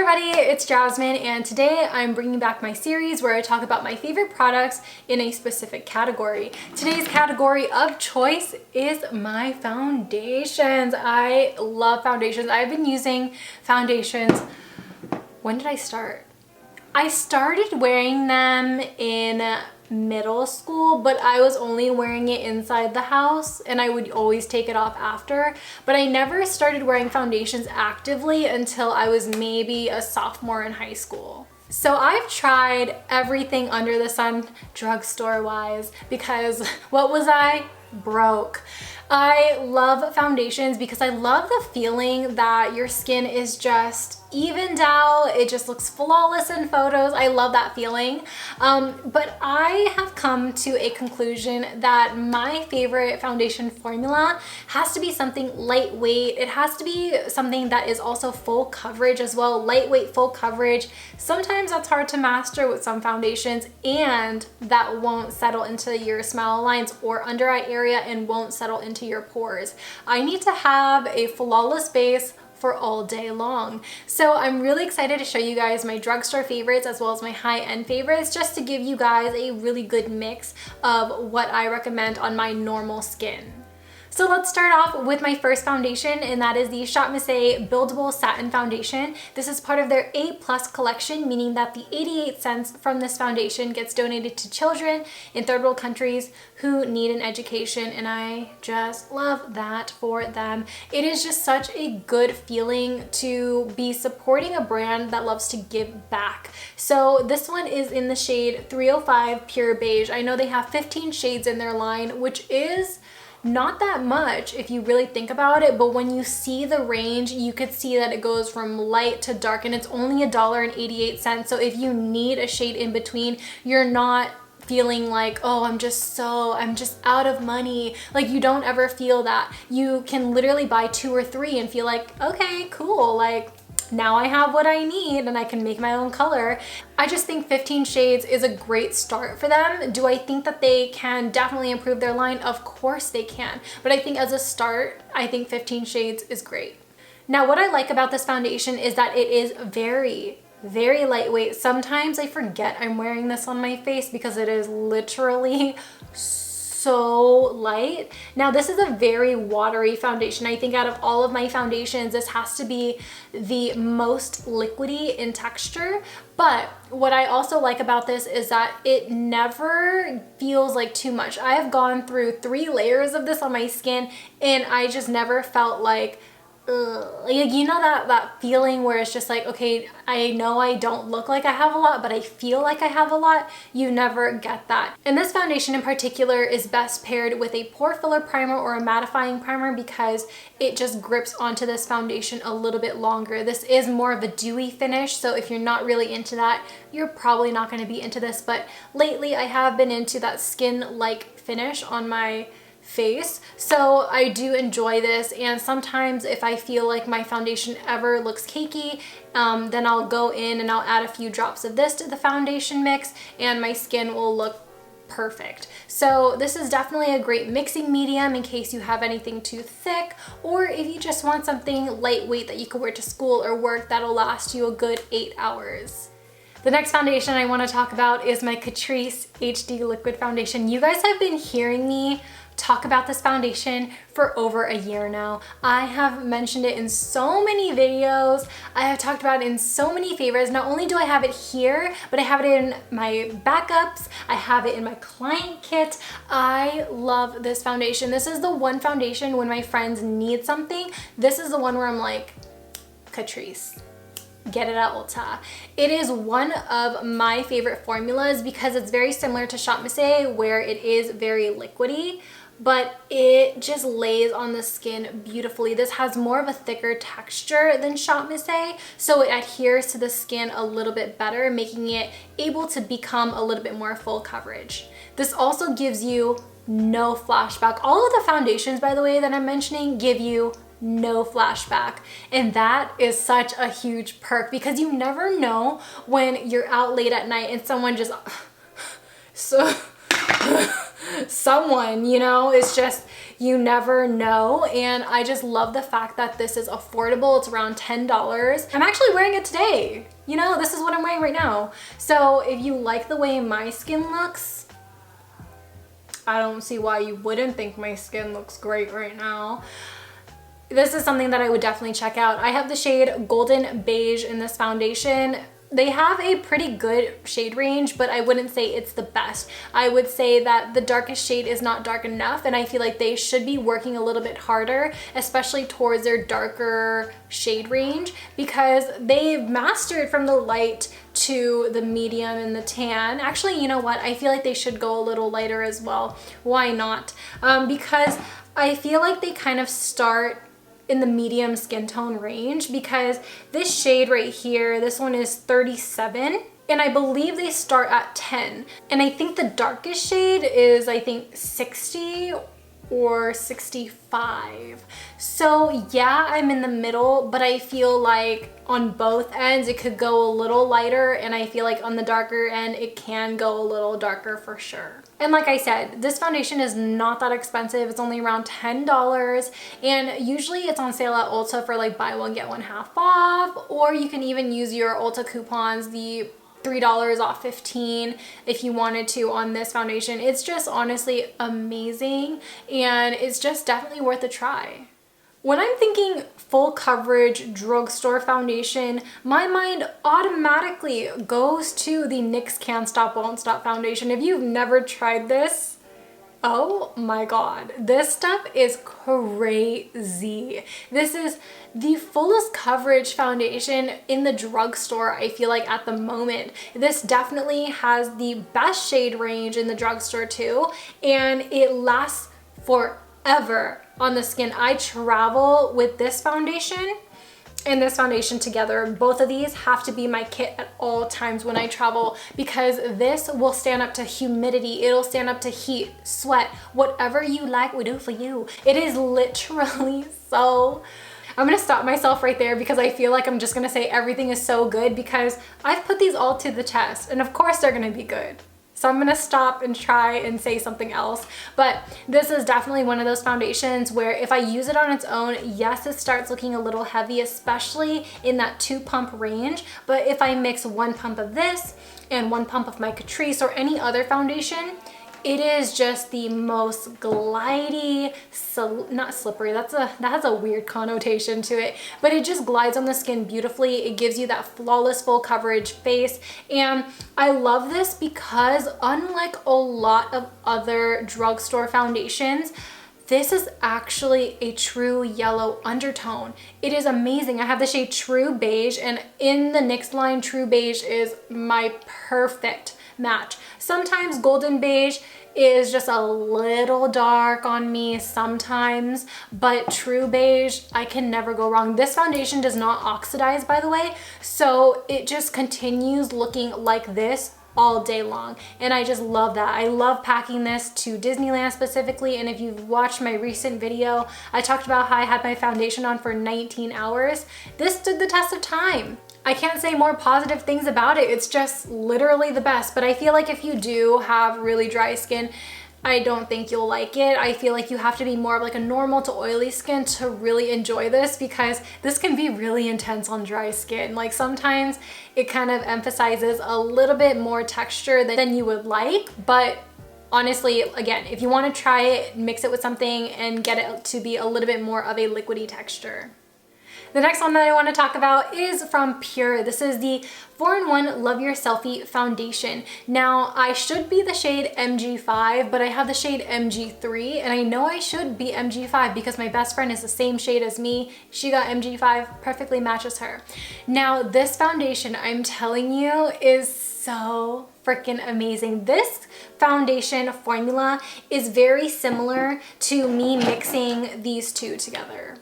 everybody, it's Jasmine, and today I'm bringing back my series where I talk about my favorite products in a specific category. Today's category of choice is my foundations. I love foundations. I've been using foundations. When did I start? I started wearing them in middle school, but I was only wearing it inside the house and I would always take it off after. But I never started wearing foundations actively until I was maybe a sophomore in high school. So I've tried everything under the sun drugstore wise because what was I? Broke. I love foundations because I love the feeling that your skin is just evened out. It just looks flawless in photos. I love that feeling. But I have come to a conclusion that my favorite foundation formula has to be something lightweight. It has to be something that is also full coverage as well. Lightweight, full coverage. Sometimes that's hard to master with some foundations, and that won't settle into your smile lines or under eye area and won't settle into your pores. I need to have a flawless base for all day long. So I'm really excited to show you guys my drugstore favorites as well as my high-end favorites, just to give you guys a really good mix of what I recommend on my normal skin. So let's start off with my first foundation, and that is the ShopMissA Buildable Satin Foundation. This is part of their A+ collection, meaning that the 88 cents from this foundation gets donated to children in third world countries who need an education, and I just love that for them. It is just such a good feeling to be supporting a brand that loves to give back. So this one is in the shade 305 Pure Beige. I know they have 15 shades in their line, which is not that much if you really think about it, but when you see the range, you could see that it goes from light to dark, and it's only $1.88. So if you need a shade in between, you're not feeling like, oh, I'm just out of money. Like, you don't ever feel that. You can literally buy 2 or 3 and feel like, okay, cool, like now I have what I need and I can make my own color. I just think 15 shades is a great start for them. Do I think that they can definitely improve their line? Of course they can. But I think as a start, I think 15 shades is great. Now, what I like about this foundation is that it is very lightweight. Sometimes I forget I'm wearing this on my face because it is literally so light. Now, this is a very watery foundation. I think out of all of my foundations, this has to be the most liquidy in texture. But what I also like about this is that it never feels like too much. I have gone through 3 layers of this on my skin and I just never felt like, like, you know, that feeling where it's just like, okay, I know I don't look like I have a lot, but I feel like I have a lot. You never get that. And this foundation in particular is best paired with a pore filler primer or a mattifying primer because it just grips onto this foundation a little bit longer. This is more of a dewy finish, so if you're not really into that, you're probably not going to be into this. But lately I have been into that skin-like finish on my face, so I do enjoy this. And sometimes if I feel like my foundation ever looks cakey, then I'll go in and I'll add a few drops of this to the foundation mix and my skin will look perfect. So this is definitely a great mixing medium in case you have anything too thick, or if you just want something lightweight that you can wear to school or work that'll last you a good 8 hours. The next foundation I want to talk about is my Catrice HD Liquid Foundation. You guys have been hearing me talk about this foundation for over a year now. I have mentioned it in so many videos. I have talked about it in so many favorites. Not only do I have it here, but I have it in my backups. I have it in my client kit. I love this foundation. This is the one foundation when my friends need something. This is the one where I'm like, Catrice, get it at Ulta. It is one of my favorite formulas because it's very similar to ShopMissA, where it is very liquidy, but it just lays on the skin beautifully. This has more of a thicker texture than ShopMissA, so it adheres to the skin a little bit better, making it able to become a little bit more full coverage. This also gives you no flashback. All of the foundations, by the way, that I'm mentioning give you no flashback, and that is such a huge perk because you never know when you're out late at night and someone just someone, you know, it's just, You never know, and I just love the fact that this is affordable. It's around $10. I'm actually wearing it today. You know, this is what I'm wearing right now. So if you like the way my skin looks, I don't see why you wouldn't think my skin looks great right now. This is something that I would definitely check out. I have the shade Golden Beige in this foundation. They have a pretty good shade range, but I wouldn't say it's the best. I would say that the darkest shade is not dark enough, and I feel like they should be working a little bit harder, especially towards their darker shade range, because they've mastered from the light to the medium and the tan. Actually, you know what? I feel like they should go a little lighter as well. Why not? Because I feel like they kind of start in the medium skin tone range, because this shade right here, this one is 37, and I believe they start at 10. And I think the darkest shade is, I think, 60 or 65. So yeah, I'm in the middle, but I feel like on both ends it could go a little lighter, and I feel like on the darker end it can go a little darker for sure. And like I said, this foundation is not that expensive. It's only around $10, and usually it's on sale at Ulta for like buy one get one half off, or you can even use your Ulta coupons, the $3 off 15 if you wanted to on this foundation. It's just honestly amazing, and it's just definitely worth a try. When I'm thinking full coverage drugstore foundation, my mind automatically goes to the NYX Can't Stop Won't Stop foundation. If you've never tried this, oh my god, this stuff is crazy. This is the fullest coverage foundation in the drugstore, I feel like, at the moment. This definitely has the best shade range in the drugstore too, and it lasts forever on the skin. I travel with this foundation and this foundation together. Both of these have to be my kit at all times when I travel, because this will stand up to humidity, it'll stand up to heat, sweat, whatever you like we do for you. It is literally so... I'm gonna stop myself right there, because I feel like I'm just gonna say everything is so good, because I've put these all to the test, and of course they're gonna be good. So I'm gonna stop and try and say something else. But this is definitely one of those foundations where if I use it on its own, yes, it starts looking a little heavy, especially in that 2-pump range. But if I mix 1 pump of this and 1 pump of my Catrice or any other foundation, it is just the most glidey, not slippery, that has a weird connotation to it, but it just glides on the skin beautifully. It gives you that flawless full coverage face, and I love this because unlike a lot of other drugstore foundations, this is actually a true yellow undertone. It is amazing. I have the shade True Beige, and in the NYX line, True Beige is my perfect match. Sometimes Golden Beige is just a little dark on me sometimes, but True Beige, I can never go wrong. This foundation does not oxidize, by the way, so it just continues looking like this all day long, and I just love that. I love packing this to Disneyland specifically, and if you've watched my recent video, I talked about how I had my foundation on for 19 hours. This stood the test of time. I can't say more positive things about it. It's just literally the best. But I feel like if you do have really dry skin, I don't think you'll like it. I feel like you have to be more of like a normal to oily skin to really enjoy this, because this can be really intense on dry skin. Like sometimes it kind of emphasizes a little bit more texture than you would like, but honestly, again, if you want to try it, mix it with something and get it to be a little bit more of a liquidy texture. The next one that I want to talk about is from Pure. This is the 4-in-1 Love Your Selfie Foundation. Now, I should be the shade MG5, but I have the shade MG3, and I know I should be MG5 because my best friend is the same shade as me. She got MG5, perfectly matches her. Now, this foundation, I'm telling you, is so freaking amazing. This foundation formula is very similar to me mixing these two together.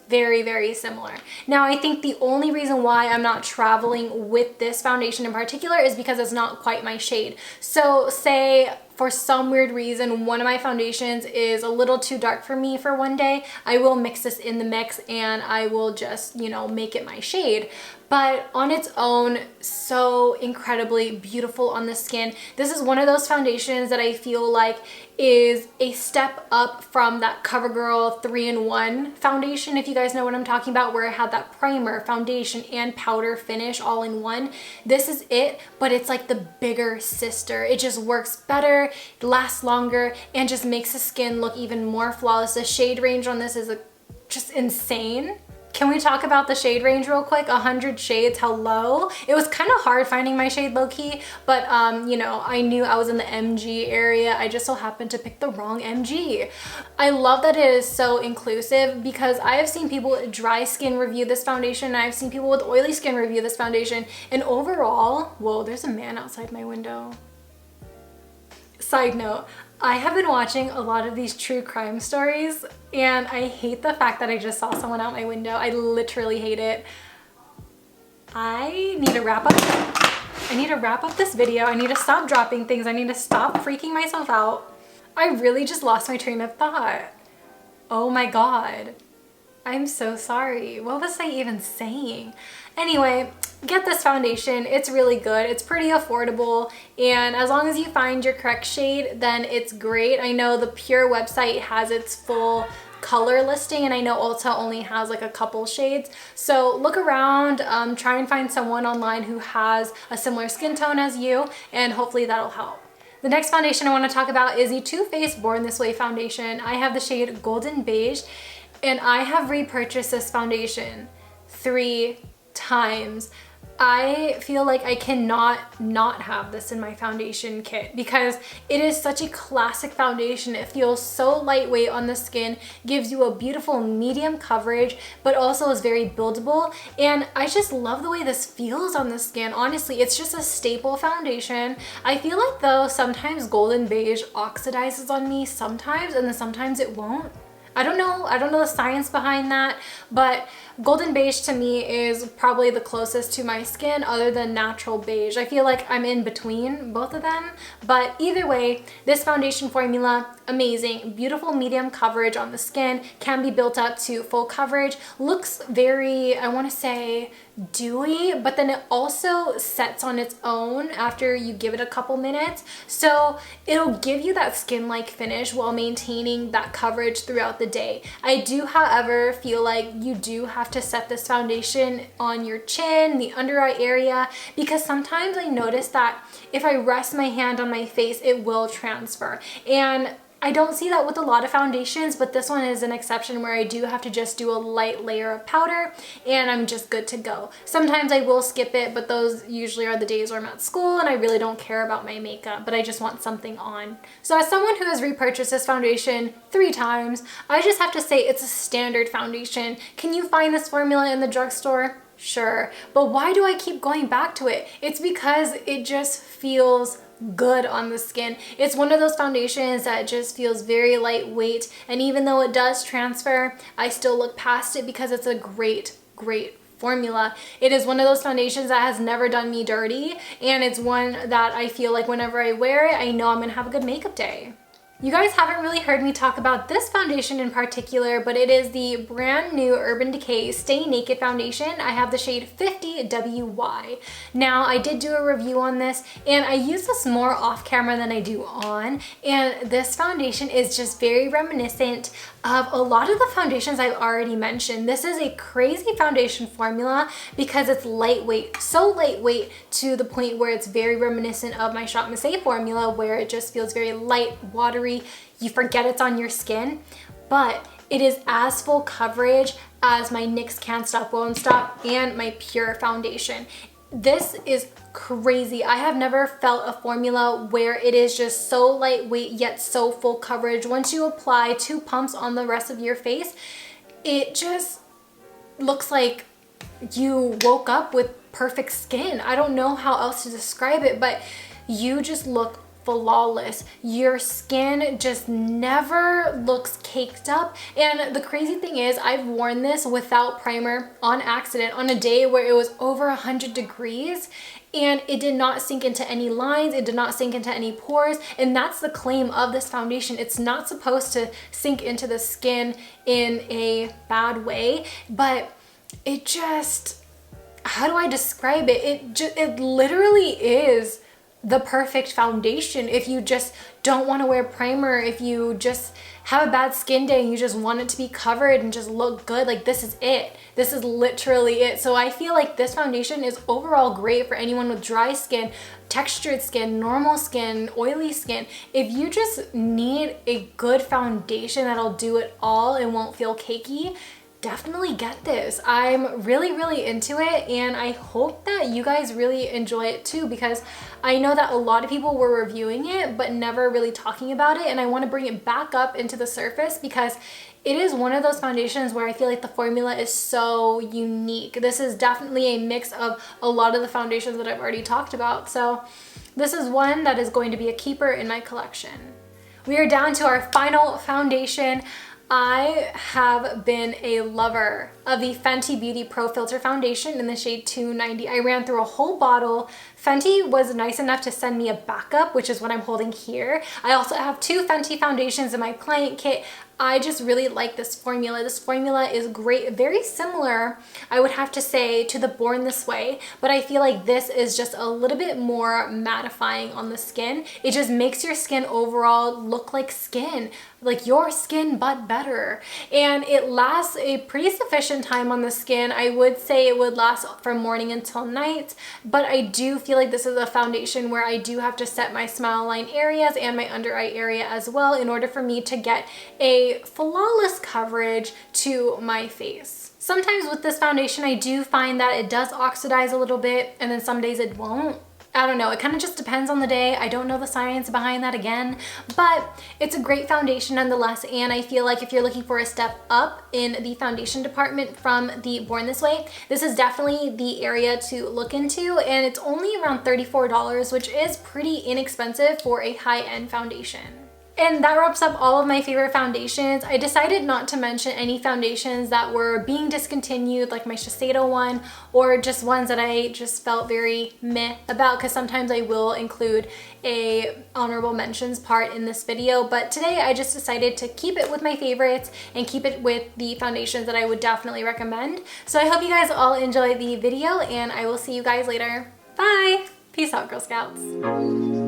Very, very similar. Now, I think the only reason why I'm not traveling with this foundation in particular is because it's not quite my shade. So say for some weird reason, one of my foundations is a little too dark for me for one day, I will mix this in the mix and I will just, you know, make it my shade. But on its own, so incredibly beautiful on the skin. This is one of those foundations that I feel like is a step up from that CoverGirl 3-in-1 foundation, if you guys know what I'm talking about, where it had that primer, foundation, and powder finish all in one. This is it, but it's like the bigger sister. It just works better, lasts longer, and just makes the skin look even more flawless. The shade range on this is just insane. Can we talk about the shade range real quick? 100 shades, hello? It was kind of hard finding my shade low-key, but you know, I knew I was in the MG area. I just so happened to pick the wrong MG. I love that it is so inclusive because I have seen people with dry skin review this foundation, and I've seen people with oily skin review this foundation, and overall, whoa, there's a man outside my window. Side note, I have been watching a lot of these true crime stories and I hate the fact that I just saw someone out my window. I literally hate it. I need to wrap up. I need to wrap up this video. I need to stop dropping things. I need to stop freaking myself out. I really just lost my train of thought. Oh my God. I'm so sorry. What was I even saying? Anyway, get this foundation. It's really good. It's pretty affordable, and as long as you find your correct shade, then it's great. I know the Pure website has its full color listing, and I know Ulta only has like a couple shades. So look around, try and find someone online who has a similar skin tone as you, and hopefully that'll help. The next foundation I want to talk about is the Too Faced Born This Way foundation. I have the shade Golden Beige, and I have repurchased this foundation 3 times. I feel like I cannot not have this in my foundation kit because it is such a classic foundation. It feels so lightweight on the skin, gives you a beautiful medium coverage, but also is very buildable. And I just love the way this feels on the skin. Honestly, it's just a staple foundation. I feel like though sometimes Golden Beige oxidizes on me sometimes, and then sometimes it won't. I don't know the science behind that, but Golden Beige to me is probably the closest to my skin other than natural beige. I feel like I'm in between both of them, but either way, this foundation formula, amazing. Beautiful medium coverage on the skin, can be built up to full coverage, looks very, I want to say, dewy, but then it also sets on its own after you give it a couple minutes. So it'll give you that skin-like finish while maintaining that coverage throughout the day. I do, however, feel like you do have to set this foundation on your chin, the under eye area, because sometimes I notice that if I rest my hand on my face, it will transfer. And I don't see that with a lot of foundations, but this one is an exception where I do have to just do a light layer of powder and I'm just good to go. Sometimes I will skip it, but those usually are the days where I'm at school and I really don't care about my makeup, but I just want something on. So as someone who has repurchased this foundation 3 times, I just have to say it's a standard foundation. Can you find this formula in the drugstore? Sure, but why do I keep going back to it? It's because it just feels good on the skin. It's one of those foundations that just feels very lightweight, and even though it does transfer, I still look past it because it's a great formula. It is one of those foundations that has never done me dirty, and it's one that I feel like whenever I wear it, I know I'm gonna have a good makeup day. You guys haven't really heard me talk about this foundation in particular, but it is the brand new Urban Decay Stay Naked foundation. I have the shade 50WY. Now, I did do a review on this, and I use this more off camera than I do on, and this foundation is just very reminiscent of a lot of the foundations I've already mentioned. This is a crazy foundation formula because it's lightweight, so lightweight to the point where it's very reminiscent of my ShopMissA formula, where it just feels very light, watery, you forget it's on your skin, but it is as full coverage as my NYX Can't Stop Won't Stop and my Pure foundation. This is crazy. I have never felt a formula where it is just so lightweight yet so full coverage. Once you apply 2 pumps on the rest of your face, it just looks like you woke up with perfect skin. I don't know how else to describe it, but you just look flawless. Your skin just never looks caked up. And the crazy thing is, I've worn this without primer on accident on a day where it was over 100 degrees, and it did not sink into any lines, it did not sink into any pores. And that's the claim of this foundation. It's not supposed to sink into the skin in a bad way, but it just, how do I describe it? It literally is the perfect foundation if you just don't want to wear primer, if you just have a bad skin day and you just want it to be covered and just look good. Like, this is it. This is literally it. So I feel like this foundation is overall great for anyone with dry skin, textured skin, normal skin, oily skin. If you just need a good foundation that'll do it all and won't feel cakey, definitely get this. I'm really into it, and I hope that you guys really enjoy it too, because I know that a lot of people were reviewing it but never really talking about it, and I want to bring it back up into the surface because it is one of those foundations where I feel like the formula is so unique. This is definitely a mix of a lot of the foundations that I've already talked about, so this is one that is going to be a keeper in my collection. We are down to our final foundation. I have been a lover of the Fenty Beauty Pro Filter Foundation in the shade 290. I ran through a whole bottle. Fenty was nice enough to send me a backup, which is what I'm holding here. I also have 2 Fenty foundations in my client kit. I just really like this formula. This formula is great, very similar, I would have to say, to the Born This Way, but I feel like this is just a little bit more mattifying on the skin. It just makes your skin overall look like skin, like your skin, but better. And it lasts a pretty sufficient time on the skin. I would say it would last from morning until night, but I do feel like this is a foundation where I do have to set my smile line areas and my under eye area as well in order for me to get a flawless coverage to my face. Sometimes with this foundation, I do find that it does oxidize a little bit, and then some days it won't. I don't know, it kind of just depends on the day. I don't know the science behind that again, but it's a great foundation nonetheless, and I feel like if you're looking for a step up in the foundation department from the Born This Way, this is definitely the area to look into, and it's only around $34, which is pretty inexpensive for a high-end foundation. And that wraps up all of my favorite foundations. I decided not to mention any foundations that were being discontinued, like my Shiseido one, or just ones that I just felt very meh about, because sometimes I will include a honorable mentions part in this video. But today I just decided to keep it with my favorites and keep it with the foundations that I would definitely recommend. So I hope you guys all enjoy the video, and I will see you guys later. Bye! Peace out, Girl Scouts.